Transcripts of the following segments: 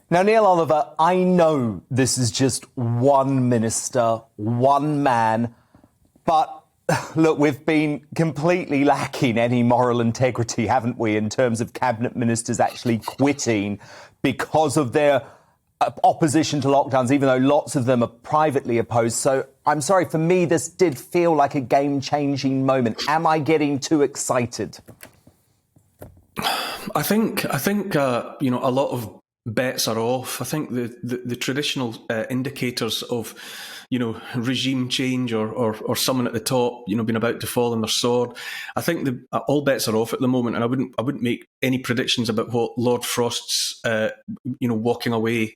Now, Neil Oliver, I know this is just one minister, one man, but look, we've been completely lacking any moral integrity, haven't we, in terms of cabinet ministers actually quitting because of their opposition to lockdowns, even though lots of them are privately opposed. So I'm sorry, for me, this did feel like a game-changing moment. Am I getting too excited? I think a lot of bets are off. I think the traditional indicators of regime change or someone at the top being about to fall on their sword, I think all bets are off at the moment, and I wouldn't make any predictions about what Lord Frost's walking away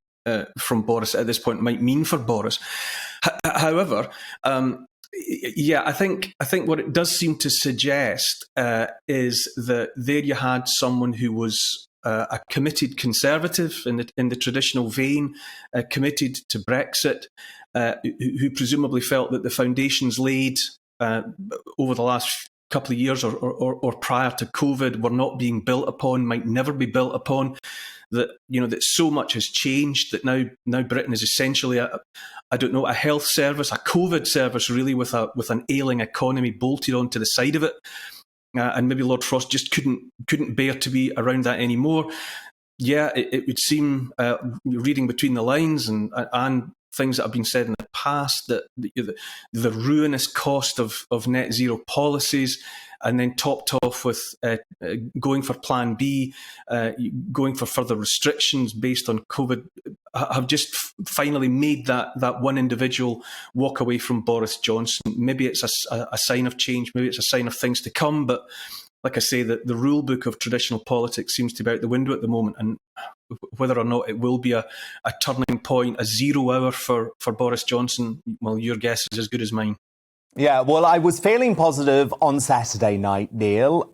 from Boris at this point might mean for Boris. However, I think what it does seem to suggest is that there you had someone who was a committed Conservative in the traditional vein, committed to Brexit, who presumably felt that the foundations laid over the last couple of years or prior to COVID were not being built upon, might never be built upon. That that so much has changed that now Britain is essentially a health service, a COVID service, really, with an ailing economy bolted onto the side of it. And maybe Lord Frost just couldn't bear to be around that anymore. Yeah, it would seem, reading between the lines and things that have been said in the past, that the ruinous cost of net zero policies, and then topped off with going for Plan B, going for further restrictions based on COVID, have just finally made that one individual walk away from Boris Johnson. Maybe it's a sign of change, maybe it's a sign of things to come, but like I say, the rule book of traditional politics seems to be out the window at the moment, and whether or not it will be a turning point, a 0 hour for Boris Johnson, well, your guess is as good as mine. Yeah, well, I was feeling positive on Saturday night, Neil.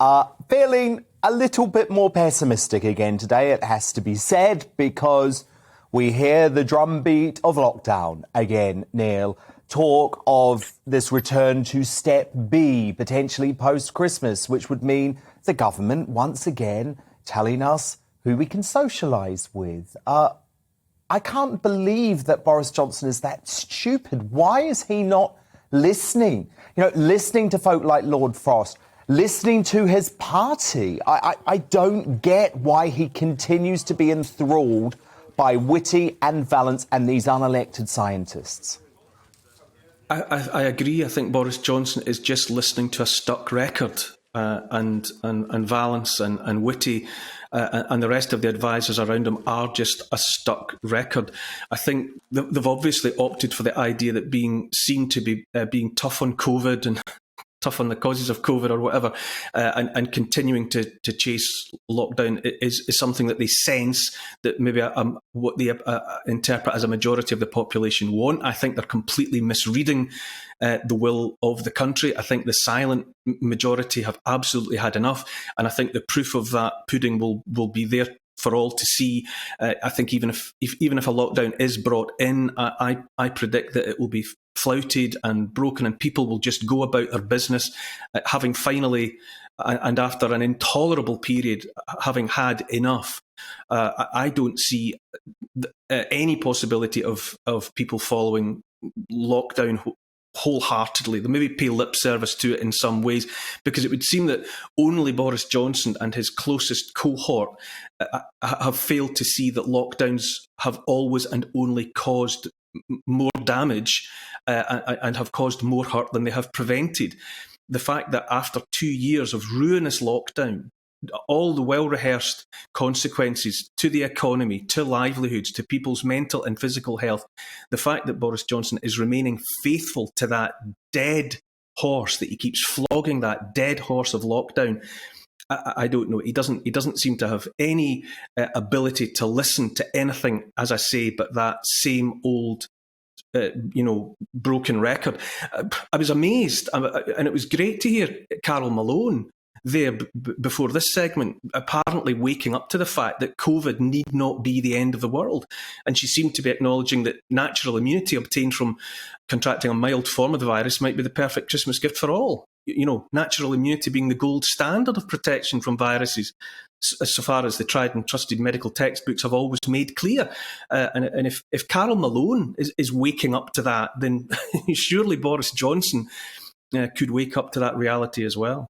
Feeling a little bit more pessimistic again today, it has to be said, because we hear the drumbeat of lockdown again, Neil. Talk of this return to step B, potentially post-Christmas, which would mean the government once again telling us who we can socialise with. I can't believe that Boris Johnson is that stupid. Why is he not listening? Listening to folk like Lord Frost, listening to his party. I don't get why he continues to be enthralled by Whitty and Vallance and these unelected scientists. I agree. I think Boris Johnson is just listening to a stuck record, and Vallance and Whitty and the rest of the advisors around him are just a stuck record. I think they've obviously opted for the idea that being seen to be being tough on COVID and tough on the causes of COVID or whatever, and continuing to chase lockdown is something that they sense that maybe what they interpret as a majority of the population want. I think they're completely misreading the will of the country. I think the silent majority have absolutely had enough, and I think the proof of that pudding will be there for all to see. I think even if a lockdown is brought in, I predict that it will be flouted and broken, and people will just go about their business, having finally, and after an intolerable period, having had enough. I don't see any possibility of people following lockdown wholeheartedly. They maybe pay lip service to it in some ways, because it would seem that only Boris Johnson and his closest cohort have failed to see that lockdowns have always and only caused more damage and have caused more hurt than they have prevented. The fact that after 2 years of ruinous lockdown, all the well-rehearsed consequences to the economy, to livelihoods, to people's mental and physical health, the fact that Boris Johnson is remaining faithful to that dead horse, that he keeps flogging that dead horse of lockdown, I don't know. He doesn't seem to have any ability to listen to anything, as I say, but that same old broken record. I was amazed, and it was great to hear Carol Malone there before this segment, apparently waking up to the fact that COVID need not be the end of the world. And she seemed to be acknowledging that natural immunity obtained from contracting a mild form of the virus might be the perfect Christmas gift for all. natural immunity being the gold standard of protection from viruses, so far as the tried and trusted medical textbooks have always made clear. And if Carol Malone is waking up to that, then surely Boris Johnson could wake up to that reality as well.